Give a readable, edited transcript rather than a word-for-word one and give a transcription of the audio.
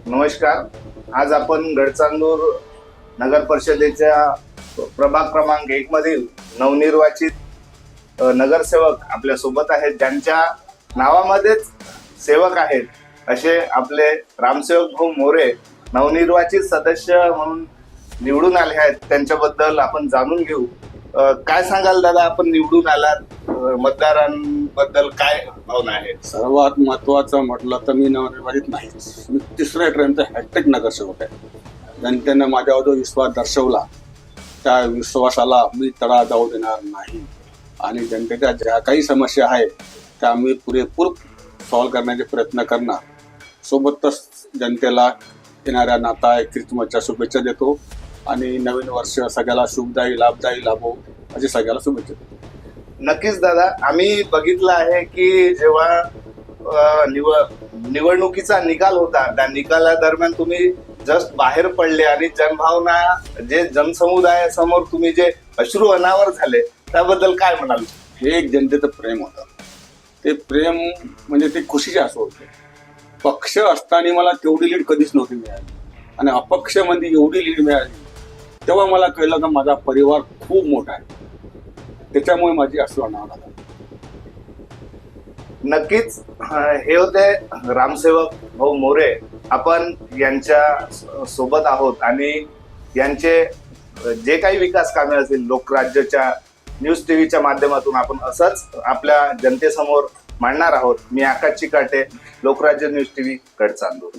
नमस्कार. आज आपण गडचांदूर नगर परिषदेच्या प्रभाग क्रमांक 1 मधील नवनिर्वाचित नगरसेवक आपल्या सोबत आहेत, ज्यांच्या नावामध्येच सेवक आहेत असे आपले रामसेवक भाऊ मोरे नवनिर्वाचित सदस्य म्हणून निवडून आले आहेत. त्यांच्याबद्दल आपण जाणून घेऊ. काय सांगाल दादा, आपण निवडून आलात, मतदारांबद्दल काय भावना आहे? सर्वात महत्वाचं म्हटलं तर मी नवनिर्वाचित नाहीच. मी तिसऱ्या ट्रेनचा हॅट्रिक नगरसेवक आहे. जनतेनं माझ्यावर जो विश्वास दर्शवला त्या विश्वासाला मी तडा जाऊ देणार नाही आणि जनतेच्या ज्या काही समस्या आहेत त्या मी पुरेपूर सॉल्व्ह करण्याचे प्रयत्न करणार. सोबतच जनतेला येणाऱ्या नाताळ ख्रिसमसच्या शुभेच्छा देतो आणि नवीन वर्ष सगळ्याला शुभदायी लाभदायी लाभो अशी सगळ्याला शुभेच्छा देतो. नक्कीच दादा, आम्ही बघितलं आहे की जेव्हा निवडणुकीचा निकाल होता त्या निकालादरम्यान तुम्ही जस्ट बाहेर पडले आणि जनभावना जे जनसमुदायासमोर तुम्ही जे अश्रू अनावर झाले त्याबद्दल काय म्हणाल? हे एक जनतेचं प्रेम होतं. ते प्रेम म्हणजे ते खुशीचे असं होते. पक्ष असताना मला तेवढी लीड कधीच नव्हती मिळाली आणि अपक्षमध्ये एवढी लीड मिळाली तेव्हा मला कळलं का माझा परिवार खूप मोठा आहे. त्याच्यामुळे माझी अश्रू अनावर झाला. नक्कीच हे होते रामसेवक भाऊ मोरे. आपण यांच्या सोबत आहोत आणि यांचे जे काही विकास कामे असतील लोकराज्यच्या न्यूज टीव्हीच्या माध्यमातून आपण असंच आपल्या जनतेसमोर मांडणार आहोत. मी आकाश चिकाटे, लोकराज्य न्यूज टीव्ही, गडचांदूर.